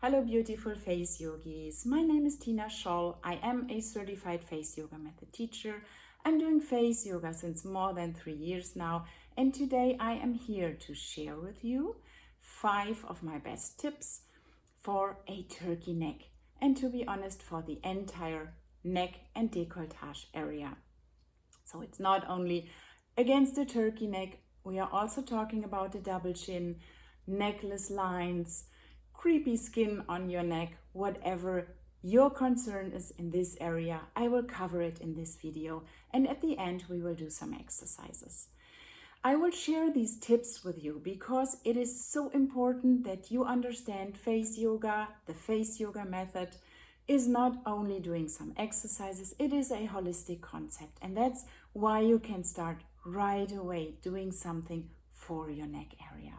Hello beautiful face yogis, my name is Tina Scholl. I am a certified face yoga method teacher. I'm doing face yoga since more than 3 years now, and today I am here to share with you 5 of my best tips for a turkey neck, and to be honest, for the entire neck and décolletage area. So it's not only against the turkey neck, we are also talking about the double chin, necklace lines, creepy skin on your neck, whatever your concern is in this area. I will cover it in this video, and at the end we will do some exercises. I will share these tips with you because it is so important that you understand face yoga. The face yoga method is not only doing some exercises, it is a holistic concept, and that's why you can start right away doing something for your neck area.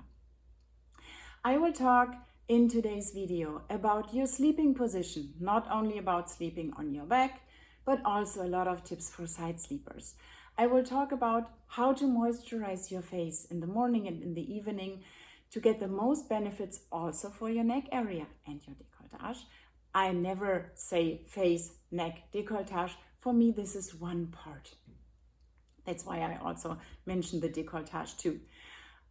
I will talk in today's video about your sleeping position, not only about sleeping on your back, but also a lot of tips for side sleepers. I will talk about how to moisturize your face in the morning and in the evening to get the most benefits also for your neck area and your décolletage. I never say face, neck, décolletage. For me, this is one part. That's why I also mentioned the décolletage too.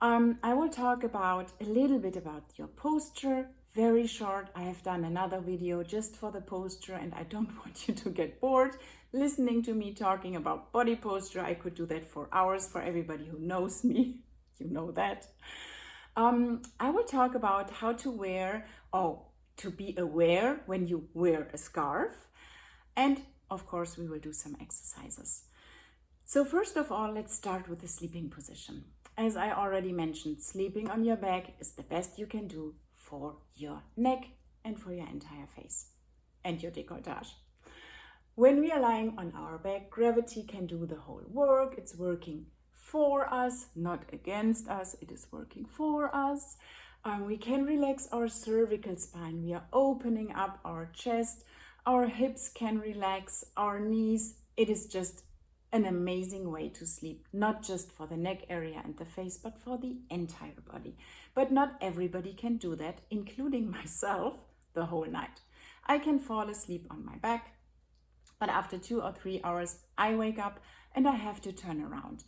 I will talk about a little bit about your posture, very short. I have done another video just for the posture, and I don't want you to get bored listening to me talking about body posture. I could do that for hours. For everybody who knows me, you know that. I will talk about how to wear, to be aware when you wear a scarf. And of course, we will do some exercises. So first of all, let's start with the sleeping position. As I already mentioned, sleeping on your back is the best you can do for your neck and for your entire face and your décolletage. When we are lying on our back, gravity can do the whole work. It's working for us, not against us. It is working for us. We can relax our cervical spine. We are opening up our chest. Our hips can relax, our knees. It is just an amazing way to sleep, not just for the neck area and the face, but for the entire body. But not everybody can do that, including myself, the whole night. I can fall asleep on my back, but after 2 or 3 hours, I wake up and I have to turn around.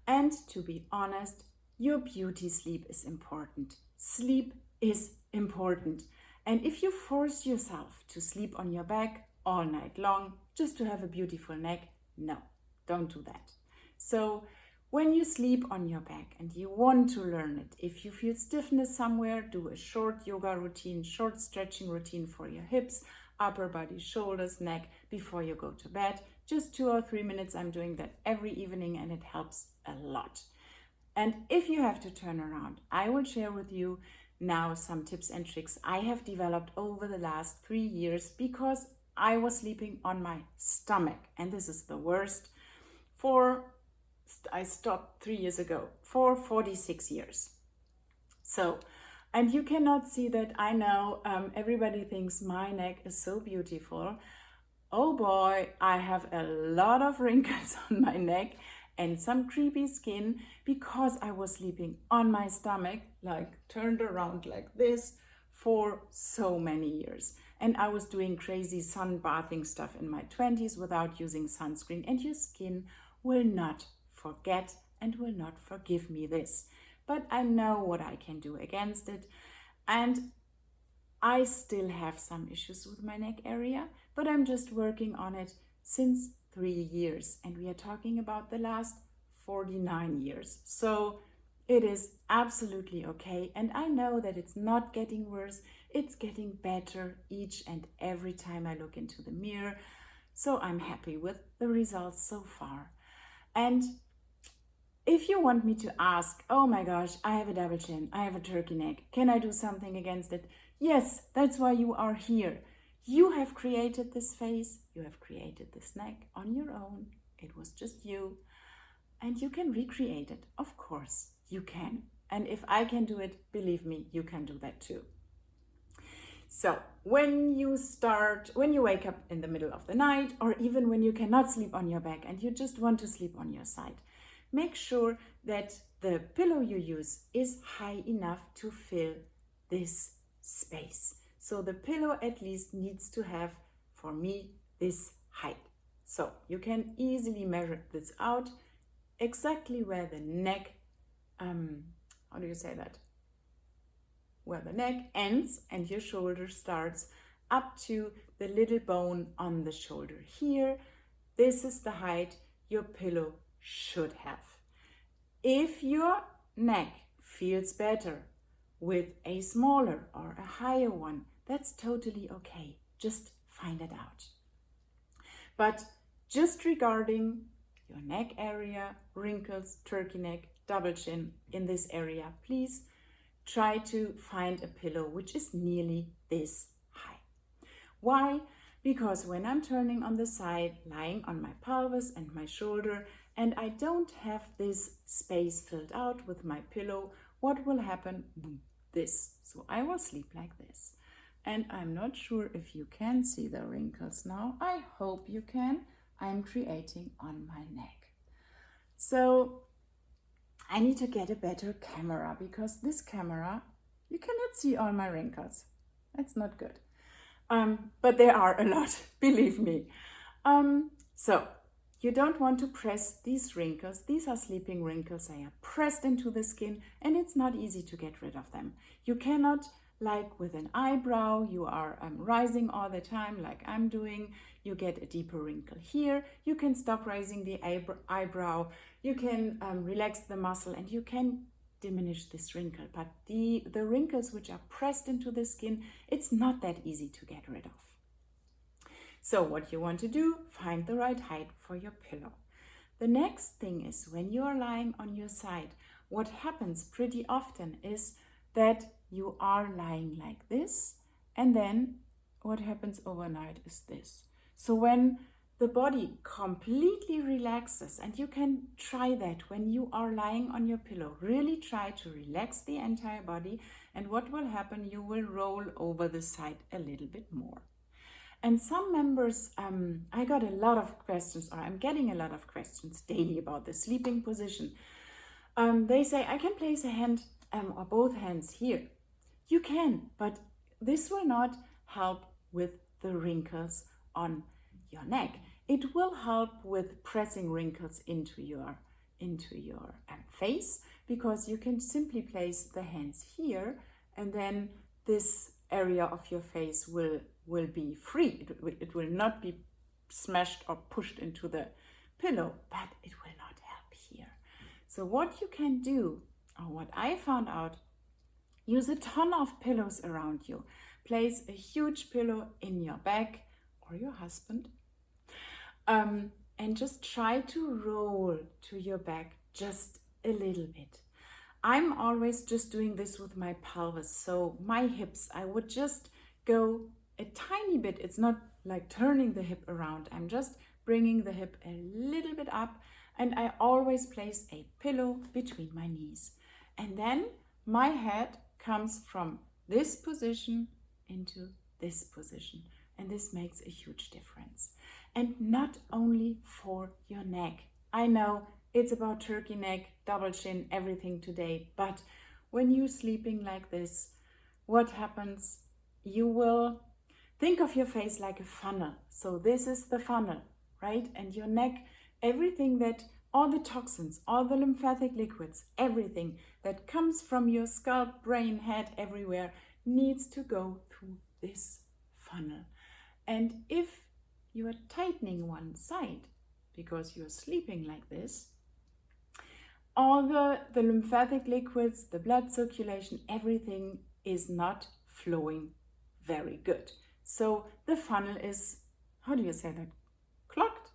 And to be honest, your beauty sleep is important. Sleep is important. And if you force yourself to sleep on your back all night long, just to have a beautiful neck, no. Don't do that. So when you sleep on your back and you want to learn it, if you feel stiffness somewhere, do a short yoga routine, short stretching routine for your hips, upper body, shoulders, neck before you go to bed. Just 2 or 3 minutes. I'm doing that every evening and it helps a lot. And if you have to turn around, I will share with you now some tips and tricks I have developed over the last 3 years because I was sleeping on my stomach, and this is the worst. I stopped 3 years ago, for 46 years. So, and you cannot see that, I know, everybody thinks my neck is so beautiful. Oh boy, I have a lot of wrinkles on my neck and some creepy skin because I was sleeping on my stomach, like turned around like this, for so many years. And I was doing crazy sunbathing stuff in my 20s without using sunscreen, and your skin will not forget and will not forgive me this. But I know what I can do against it. And I still have some issues with my neck area, but I'm just working on it since 3 years. And we are talking about the last 49 years. So it is absolutely okay. And I know that it's not getting worse. It's getting better each and every time I look into the mirror. So I'm happy with the results so far. And if you want me to ask, oh my gosh, I have a double chin, I have a turkey neck, can I do something against it? Yes, that's why you are here. You have created this face, you have created this neck on your own. It was just you. And you can recreate it. Of course, you can. And if I can do it, believe me, you can do that too. So when you wake up in the middle of the night, or even when you cannot sleep on your back and you just want to sleep on your side, make sure that the pillow you use is high enough to fill this space. So the pillow at least needs to have, for me, this height. So you can easily measure this out exactly where the neck, how do you say that? Where the neck ends and your shoulder starts, up to the little bone on the shoulder here. This is the height your pillow should have. If your neck feels better with a smaller or a higher one, that's totally okay. Just find it out. But just regarding your neck area, wrinkles, turkey neck, double chin in this area, please try to find a pillow which is nearly this high. Why? Because when I'm turning on the side, lying on my pelvis and my shoulder, and I don't have this space filled out with my pillow, what will happen? Boom, this. So I will sleep like this. And I'm not sure if you can see the wrinkles now. I hope you can. I'm creating on my neck. So I need to get a better camera, because this camera, you cannot see all my wrinkles. That's not good. But there are a lot, believe me. So you don't want to press these wrinkles. These are sleeping wrinkles. They are pressed into the skin, and it's not easy to get rid of them. You cannot, like with an eyebrow, you are rising all the time like I'm doing. You get a deeper wrinkle here. You can stop raising the eyebrow. You can relax the muscle, and you can diminish this wrinkle. But the wrinkles which are pressed into the skin, it's not that easy to get rid of. So what you want to do, find the right height for your pillow. The next thing is, when you are lying on your side, what happens pretty often is that you are lying like this, and then what happens overnight is this. So when the body completely relaxes, and you can try that when you are lying on your pillow, really try to relax the entire body, and what will happen, you will roll over the side a little bit more. And some members, I got a lot of questions, or I'm getting a lot of questions daily about the sleeping position. They say, I can place a hand or both hands here. You can, but this will not help with the wrinkles on your neck. It will help with pressing wrinkles into your face, because you can simply place the hands here, and then this area of your face will be free. It will not be smashed or pushed into the pillow, but it will not help here. So what you can do, or what I found out, use a ton of pillows around you. Place a huge pillow in your bag, or your husband, and just try to roll to your back just a little bit. I'm always just doing this with my pelvis, so my hips, I would just go a tiny bit. It's not like turning the hip around. I'm just bringing the hip a little bit up, and I always place a pillow between my knees. And then my head comes from this position into this position, and this makes a huge difference. And not only for your neck. I know it's about turkey neck, double chin, everything today, but when you're sleeping like this, what happens? You will think of your face like a funnel. So this is the funnel, right? And your neck, everything that, all the toxins, all the lymphatic liquids, everything that comes from your scalp, brain, head, everywhere, needs to go through this funnel. And if you are tightening one side because you're sleeping like this, all the lymphatic liquids, the blood circulation, everything is not flowing very good. So the funnel is, how do you say that? Clogged?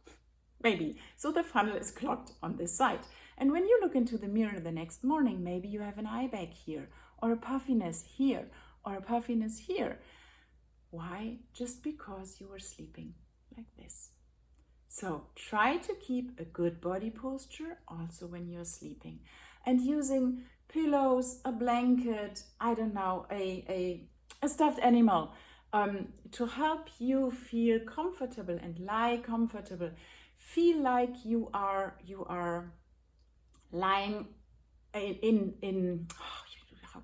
Maybe. So the funnel is clogged on this side. And when you look into the mirror the next morning, maybe you have an eye bag here, or a puffiness here, or a puffiness here. Why? Just because you were sleeping like this. So try to keep a good body posture also when you're sleeping, and using pillows, a blanket, I don't know, a stuffed animal to help you feel comfortable and lie comfortable. Feel like you are lying in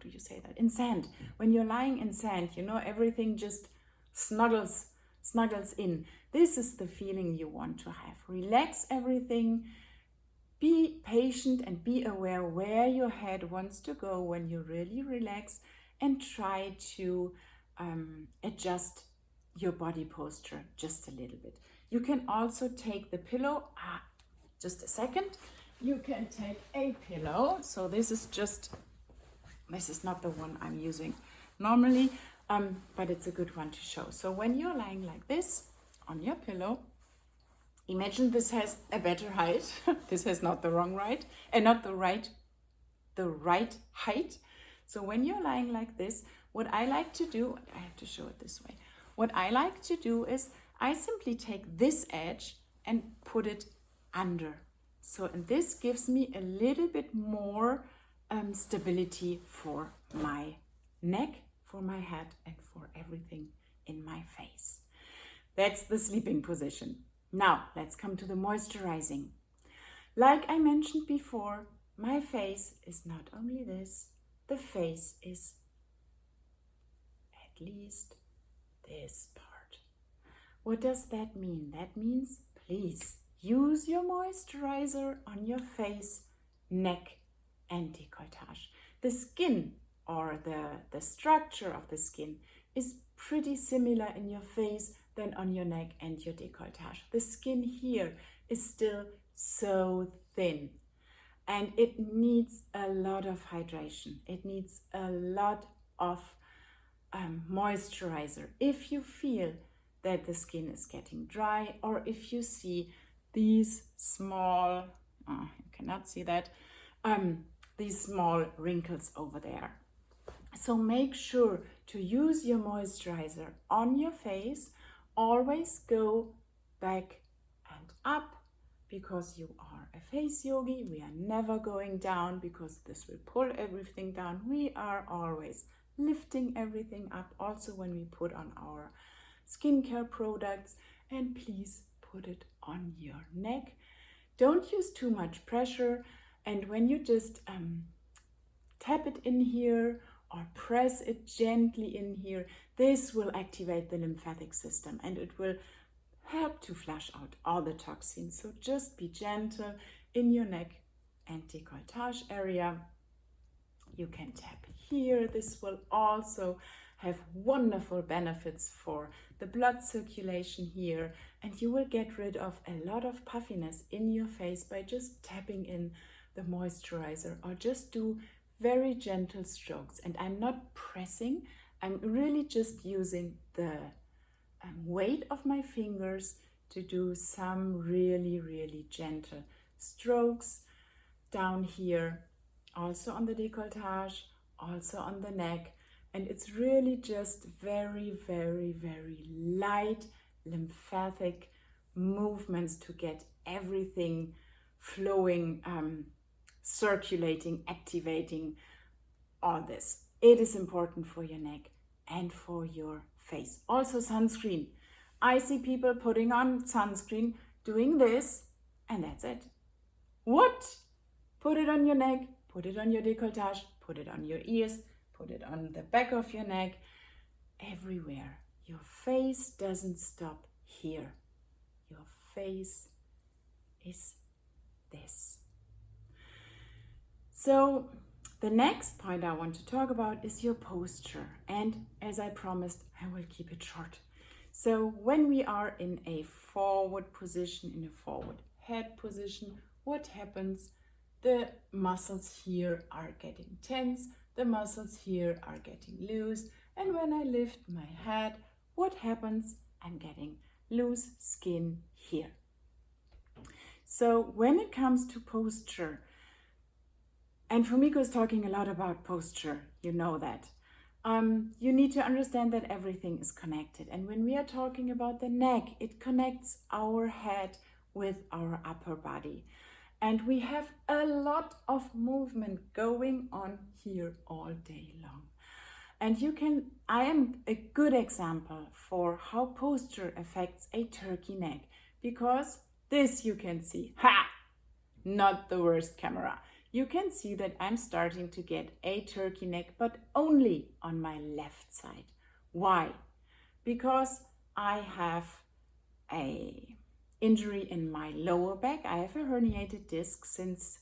do you say that? In sand. When you're lying in sand, you know, everything just snuggles in. This is the feeling you want to have. Relax everything. Be patient and be aware where your head wants to go when you really relax, and try to adjust your body posture just a little bit. You can also take the pillow. Just a second. You can take a pillow. So this is not the one I'm using normally, but it's a good one to show. So when you're lying like this on your pillow, imagine this has a better height. This has not the wrong right, and not the right height. So when you're lying like this, what I like to do, I have to show it this way. What I like to do is I simply take this edge and put it under. So, and this gives me a little bit more stability for my neck, for my head, and for everything in my face. That's the sleeping position. Now, let's come to the moisturizing. Like I mentioned before, my face is not only this, the face is at least this part. What does that mean? That means, please use your moisturizer on your face, neck, and décolletage. The skin, or the structure of the skin, is pretty similar in your face than on your neck and your décolletage. The skin here is still so thin, and it needs a lot of hydration. It needs a lot of moisturizer. If you feel that the skin is getting dry, or if you see these small, you cannot see that, these small wrinkles over there. So make sure to use your moisturizer on your face. Always go back and up, because you are a face yogi. We are never going down, because this will pull everything down. We are always lifting everything up, also when we put on our skincare products. And please put it on your neck. Don't use too much pressure. And when you just tap it in here or press it gently in here, this will activate the lymphatic system, and it will help to flush out all the toxins. So just be gentle in your neck and décolletage area. You can tap here. This will also have wonderful benefits for the blood circulation here, and you will get rid of a lot of puffiness in your face by just tapping in the moisturizer, or just do very gentle strokes. And I'm not pressing, I'm really just using the weight of my fingers to do some really gentle strokes down here, also on the décolletage, also on the neck. And it's really just very light lymphatic movements to get everything flowing, circulating, activating all this. It is important for your neck and for your face. Also sunscreen. I see people putting on sunscreen, doing this, and that's it. What? Put it on your neck, put it on your décolletage, put it on your ears, put it on the back of your neck, everywhere. Your face doesn't stop here. Your face is this. So the next point I want to talk about is your posture. And as I promised, I will keep it short. So when we are in a forward position, in a forward head position, what happens? The muscles here are getting tense, the muscles here are getting loose. And when I lift my head, what happens? I'm getting loose skin here. So when it comes to posture, and Fumiko is talking a lot about posture, you know that. You need to understand that everything is connected. And when we are talking about the neck, it connects our head with our upper body. And we have a lot of movement going on here all day long. And I am a good example for how posture affects a turkey neck, because this you can see. Ha! Not the worst camera. you can see that I'm starting to get a turkey neck, but only on my left side. Why? Because I have a injury in my lower back. I have a herniated disc since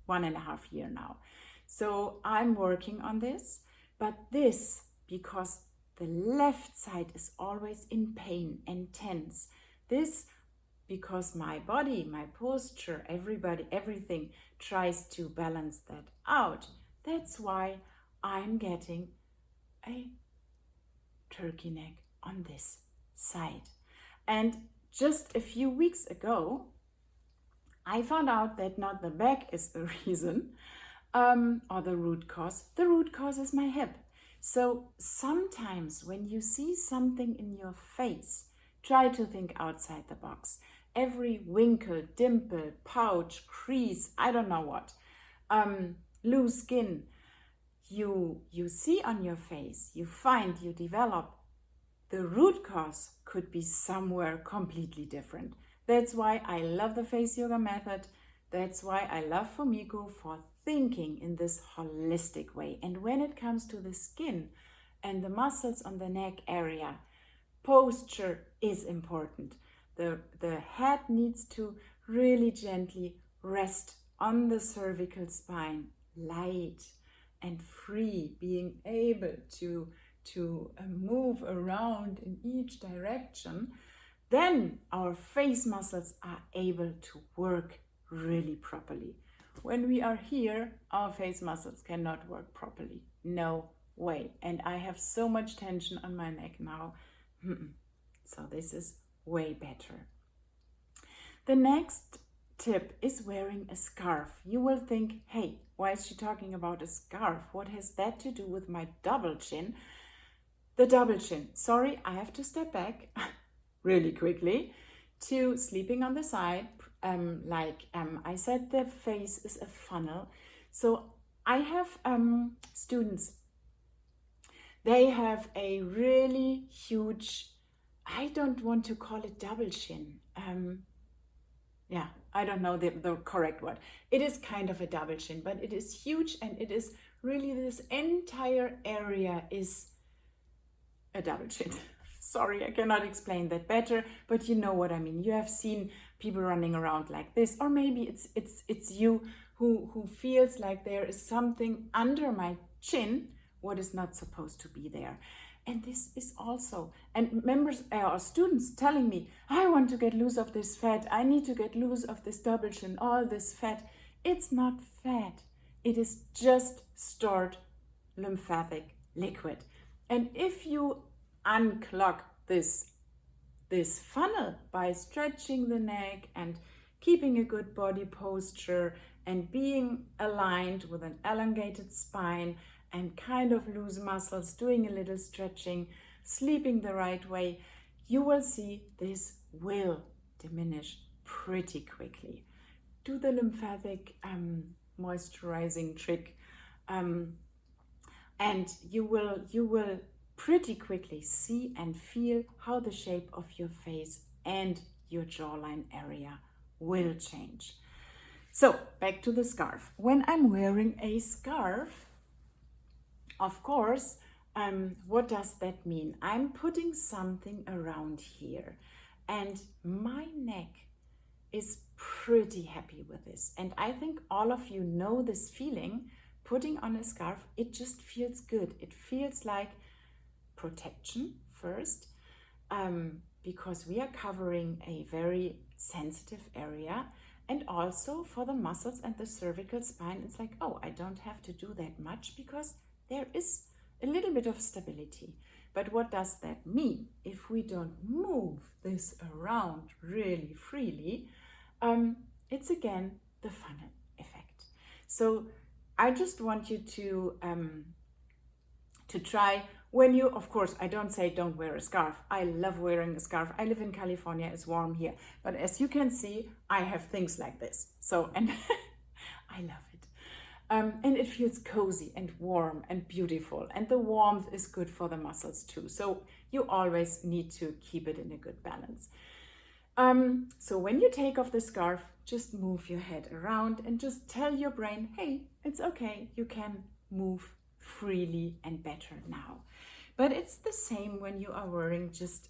1.5 years now. So I'm working on this, but this because the left side is always in pain and tense. This because my body, my posture, everything tries to balance that out. That's why I'm getting a turkey neck on this side. And just a few weeks ago, I found out that not the back is the reason or the root cause. The root cause is my hip. So sometimes when you see something in your face, try to think outside the box. Every wrinkle, dimple, pouch, crease, I don't know what, loose skin you see on your face, you develop, the root cause could be somewhere completely different. That's why I love the face yoga method. That's why I love Fumiko for thinking in this holistic way. And when it comes to the skin and the muscles on the neck area, posture is important. The head needs to really gently rest on the cervical spine, light and free, being able to move around in each direction. Then our face muscles are able to work really properly. When we are here, our face muscles cannot work properly. No way. And I have so much tension on my neck now. So this is way better. The next tip is wearing a scarf. You will think, hey, why is she talking about a scarf? What has that to do with my double chin? The double chin. Sorry, I have to step back really quickly to sleeping on the side. I said, the face is a funnel. So I have students. They have a really huge, I don't want to call it double chin. I don't know the correct word. It is kind of a double chin, but it is huge, and it is really, this entire area is a double chin. Sorry, I cannot explain that better, but you know what I mean. You have seen people running around like this, or maybe it's you who feels like there is something under my chin what is not supposed to be there. And this is also, and members or students telling me, I want to get loose of this fat, I need to get loose of this double chin, all this fat. It's not fat, it is just stored lymphatic liquid. And if you unclog this funnel by stretching the neck and keeping a good body posture and being aligned with an elongated spine and kind of loose muscles, doing a little stretching, sleeping the right way, you will see this will diminish pretty quickly. Do the lymphatic moisturizing trick, and you will pretty quickly see and feel how the shape of your face and your jawline area will change. So back to the scarf. When I'm wearing a scarf, of course, what does that mean? I'm putting something around here, and my neck is pretty happy with this. And I think all of you know this feeling. Putting on a scarf, it just feels good. It feels like protection first, because we are covering a very sensitive area, and also for the muscles and the cervical spine, it's like, oh, I don't have to do that much because there is a little bit of stability. But what does that mean? If we don't move this around really freely, it's again the funnel effect. So I just want you to try. When you, of course, I don't say don't wear a scarf. I love wearing a scarf. I live in California, it's warm here. But as you can see, I have things like this. So, and I love it. And it feels cozy and warm and beautiful. And the warmth is good for the muscles too. So you always need to keep it in a good balance. So when you take off the scarf, just move your head around and just tell your brain, hey, it's okay, you can move freely and better now. But it's the same when you are wearing just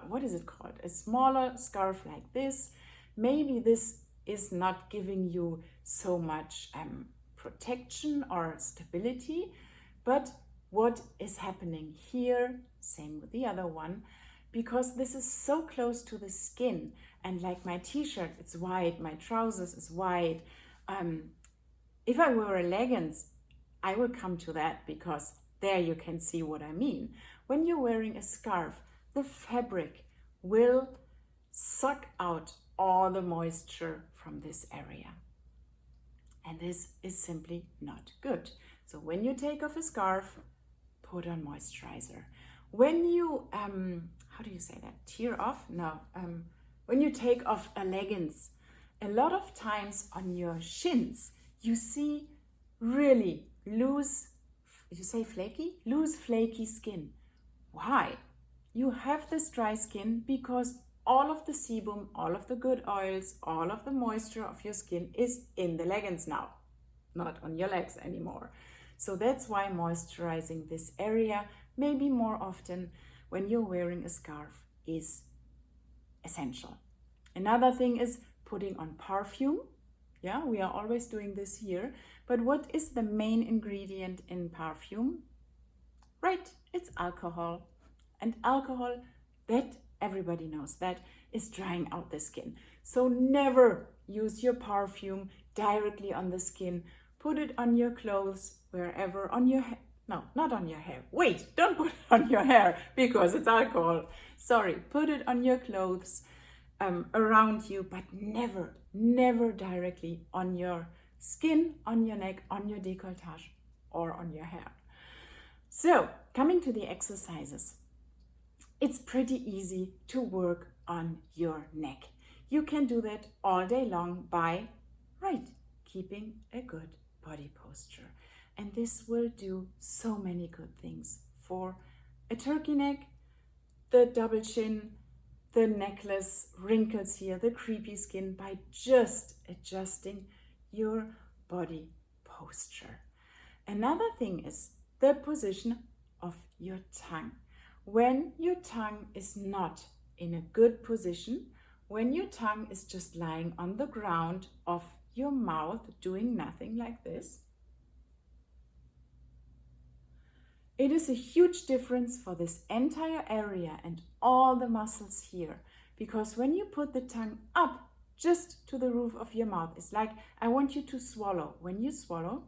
what is it called? A smaller scarf like this. Maybe this is not giving you so much protection or stability, but what is happening here, same with the other one, because this is so close to the skin, and like my t-shirt, it's wide, my trousers is wide. If I wear a leggings, I will come to that because there you can see what I mean. When you're wearing a scarf, the fabric will suck out all the moisture from this area. And this is simply not good. So when you take off a scarf, put on moisturizer. When you, how do you say that? Tear off? No. When you take off a leggings, a lot of times on your shins, you see really loose, you say flaky? Loose, flaky skin. Why? You have this dry skin because all of the sebum, all of the good oils, all of the moisture of your skin is in the leggings now, not on your legs anymore. So that's why moisturizing this area, maybe more often when you're wearing a scarf, is essential. Another thing is putting on perfume. Yeah, we are always doing this here. But what is the main ingredient in perfume? Right, it's alcohol. And alcohol, that everybody knows, that is drying out the skin. So never use your perfume directly on the skin. Put it on your clothes, wherever, on your hair. No, not on your hair. Wait, don't put it on your hair because it's alcohol. Sorry, put it on your clothes, around you, but never, never directly on your skin, on your neck, on your décolletage, or on your hair. So, coming to the exercises. It's pretty easy to work on your neck. You can do that all day long by, keeping a good body posture. And this will do so many good things for a turkey neck, the double chin, the necklace, wrinkles here, the creepy skin, by just adjusting your body posture. Another thing is the position of your tongue. When your tongue is not in a good position, when your tongue is just lying on the ground of your mouth doing nothing like this, it is a huge difference for this entire area and all the muscles here. Because when you put the tongue up just to the roof of your mouth, it's like I want you to swallow. When you swallow,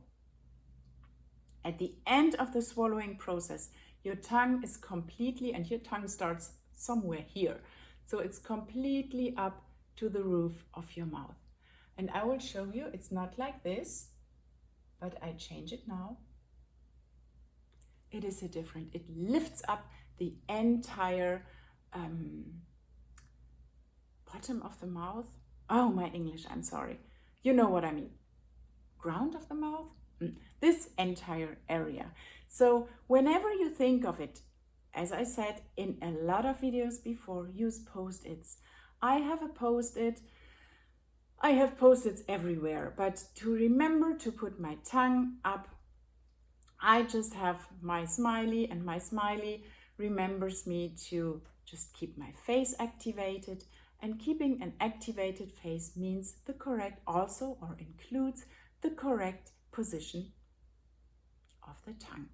at the end of the swallowing process, your tongue is completely, and your tongue starts somewhere here. So it's completely up to the roof of your mouth. And I will show you, it's not like this, but I change it now. It is a different, it lifts up the entire bottom of the mouth. Oh, my English, I'm sorry. You know what I mean. Ground of the mouth? This entire area. So whenever you think of it, as I said in a lot of videos before, use post-its. I have post-its everywhere, but to remember to put my tongue up, I just have my smiley, and my smiley remembers me to just keep my face activated. And keeping an activated face means the correct, also, or includes the correct position of the tongue.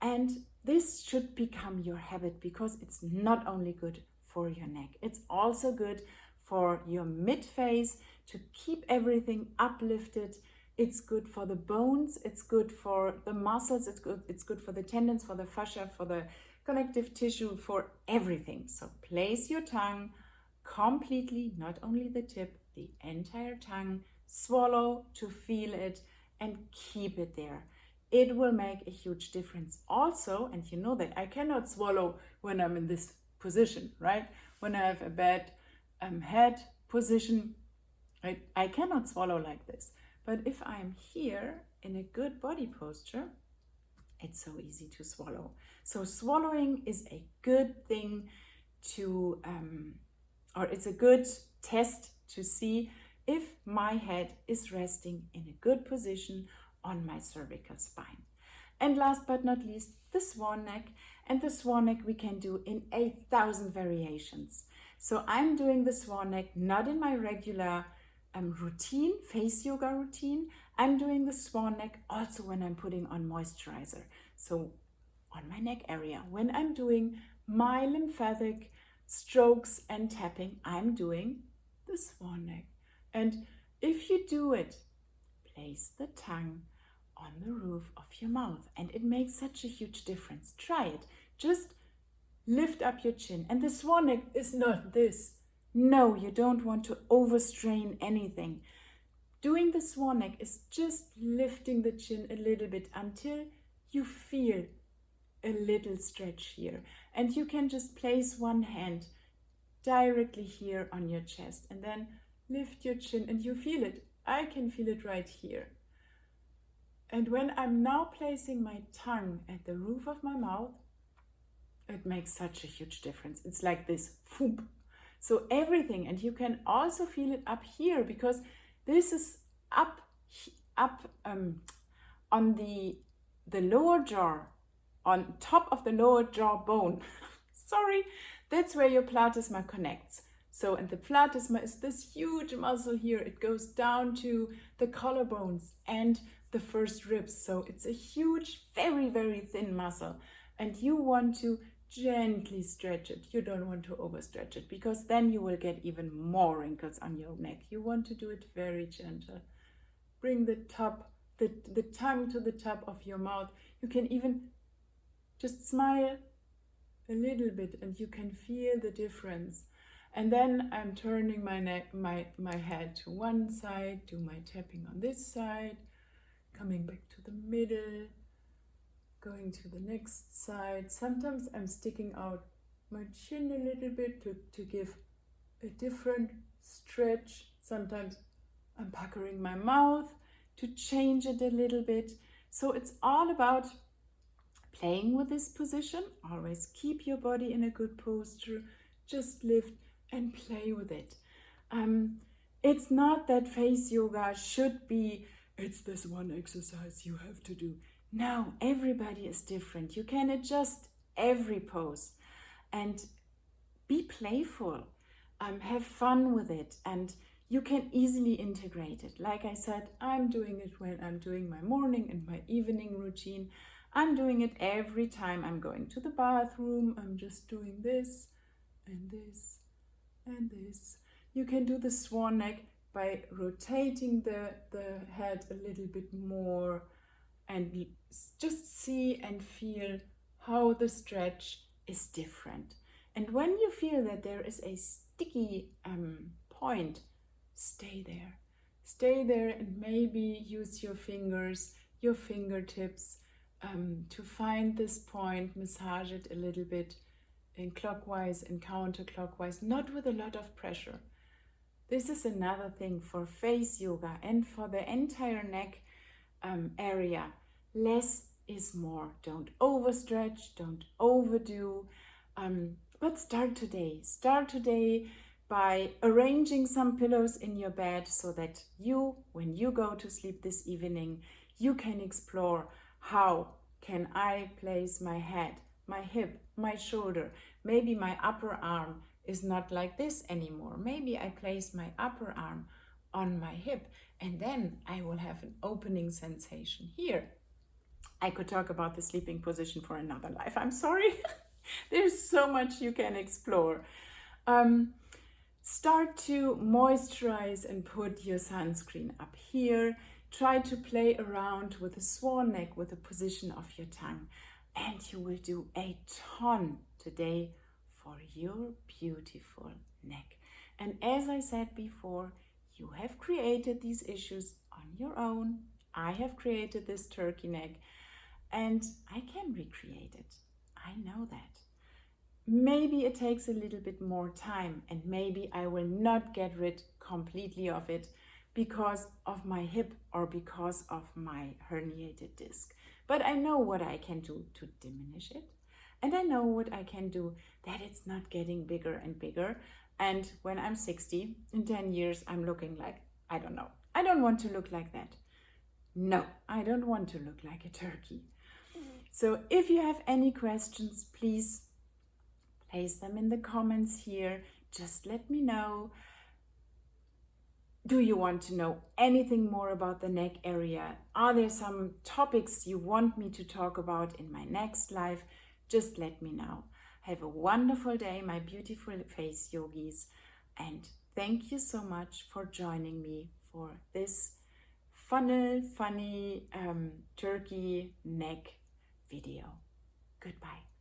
And this should become your habit, because it's not only good for your neck, it's also good for your mid face to keep everything uplifted. It's good for the bones, it's good for the muscles, it's good for the tendons, for the fascia, for the connective tissue, for everything. So place your tongue completely, not only the tip, the entire tongue. Swallow to feel it and keep it there. It will make a huge difference. Also, and you know that I cannot swallow when I'm in this position, right? When I have a bad head position, I cannot swallow like this. But if I'm here in a good body posture, it's so easy to swallow. So swallowing is a good thing to, or it's a good test to see if my head is resting in a good position on my cervical spine. And last but not least, the swan neck. And the swan neck we can do in 1,000 variations. So I'm doing the swan neck not in my regular routine, face yoga routine. I'm doing the swan neck also when I'm putting on moisturizer. So on my neck area, when I'm doing my lymphatic strokes and tapping, I'm doing the swan neck. And if you do it, place the tongue on the roof of your mouth, and it makes such a huge difference. Try it. Just lift up your chin. And the swan neck is not this. No, you don't want to overstrain anything. Doing the swan neck is just lifting the chin a little bit until you feel a little stretch here. And you can just place one hand directly here on your chest and then lift your chin, and you feel it. I can feel it right here. And when I'm now placing my tongue at the roof of my mouth, it makes such a huge difference. It's like this, whoop. So everything, and you can also feel it up here, because this is up on the lower jaw, on top of the lower jaw bone. Sorry, that's where your platysma connects. So, and the platysma is this huge muscle here. It goes down to the collarbones and the first ribs. So it's a huge, very, very thin muscle. And you want to gently stretch it. You don't want to overstretch it, because then you will get even more wrinkles on your neck. You want to do it very gentle. Bring the tongue to the top of your mouth. You can even just smile a little bit, and you can feel the difference. And then I'm turning my head to one side, do my tapping on this side, coming back to the middle, going to the next side. Sometimes I'm sticking out my chin a little bit to give a different stretch. Sometimes I'm puckering my mouth to change it a little bit. So it's all about playing with this position. Always keep your body in a good posture. Just lift and play with it. It's not that face yoga should be, it's this one exercise you have to do. No, everybody is different. You can adjust every pose and be playful. Have fun with it, and you can easily integrate it. Like I said, I'm doing it when I'm doing my morning and my evening routine. I'm doing it every time I'm going to the bathroom. I'm just doing this and this and this. You can do the swan neck by rotating the head a little bit more, and just see and feel how the stretch is different. And when you feel that there is a sticky point, stay there. Stay there, and maybe use your fingers, your fingertips to find this point, massage it a little bit in clockwise and counterclockwise, not with a lot of pressure. This is another thing for face yoga and for the entire neck area. Less is more. Don't overstretch, don't overdo, but start today. Start today by arranging some pillows in your bed so that you, when you go to sleep this evening, you can explore how can I place my head, my hip, my shoulder. Maybe my upper arm is not like this anymore. Maybe I place my upper arm on my hip, and then I will have an opening sensation here. I could talk about the sleeping position for another life. I'm sorry. There's so much you can explore. Start to moisturize and put your sunscreen up here. Try to play around with the swan neck, with the position of your tongue. And you will do a ton today for your beautiful neck. And as I said before, you have created these issues on your own. I have created this turkey neck, and I can recreate it. I know that. Maybe it takes a little bit more time, and maybe I will not get rid completely of it because of my hip or because of my herniated disc. But I know what I can do to diminish it. And I know what I can do, that it's not getting bigger and bigger. And when I'm 60, in 10 years, I'm looking like, I don't know. I don't want to look like that. No, I don't want to look like a turkey. So if you have any questions, please place them in the comments here. Just let me know. Do you want to know anything more about the neck area? Are there some topics you want me to talk about in my next live? Just let me know. Have a wonderful day, my beautiful face yogis. And thank you so much for joining me for this funny turkey neck video. Goodbye.